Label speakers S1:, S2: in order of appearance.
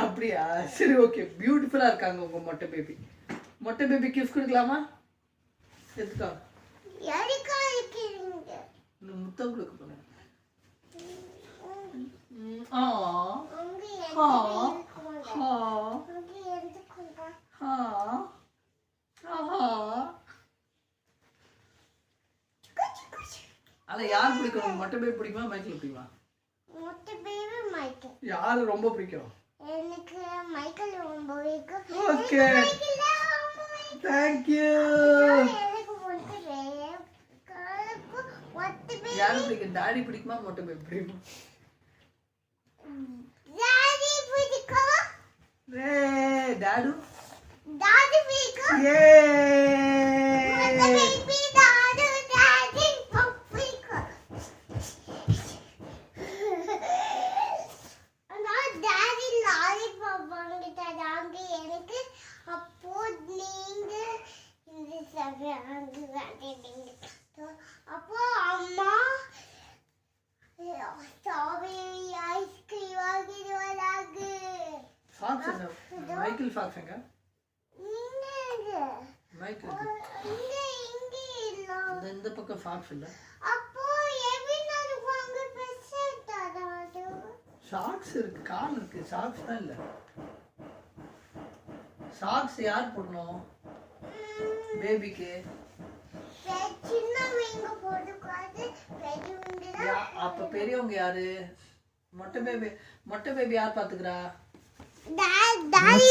S1: அப்படியா? சரி, ஓகே. பியூட்டிஃபுல்லா இருக்காங்க உங்க மொட்டை பேபி. மொட்டை பேபி கிஸ் கொடுக்கலாமா? எடுத்துக்கோ. முத்தம் கொடுக்க போறேன். யார் பிடிக்கும்? மொட்டை பேபி பிடிக்குமா மைக்கேல் பிடிக்குமா? யாரு ரொம்ப பிடிக்கும்?
S2: எனக்கு மைக்கேல் ரொம்ப பிடிக்கும்.
S1: Okay, thank you. யாரு பிடிக்கும்? டாடி பிடிக்குமா மொட்டை பேபி பிடிக்குமா?
S2: டாடி பிடிக்கும்.
S1: டாடு
S2: டாடி பிடிக்கும்.
S1: ஏ
S2: மொட்டை பேபி டாடி பிடிக்கும். நான் டாடி லாலிபாப் வாங்கிட்டாங்க எனக்கு. அப்போ நீங்க இந்த சமையல் வாங்கிட்டீங்க. அப்போ அம்மா ஸ்ட்ராபெரி ஐஸ்கிரீம் வாங்கிட்டு வராங்க.
S1: ஃபாக்ஸ் என்ன? மைக்கேல் ஃபாக்ஸ் எங்க? மைக்கேல் இந்த பக்கம் ஃபாக்ஸ் இல்ல.
S2: அப்போ எப்படி நான் வாங்க பேசிட்டாரு?
S1: சாக்ஸ் இருக்கு, கால் இருக்கு, சாக்ஸ் தான் இல்ல. சாக்ஸ் யார் போடணும்? பேபிக்கு.
S2: சின்னவங்க போட்டுக்காது, பெரியவங்க.
S1: அப்ப பெரியவங்க யாரு? மொட்டை பேபி யார் பாத்துக்கிறா?
S2: டாடி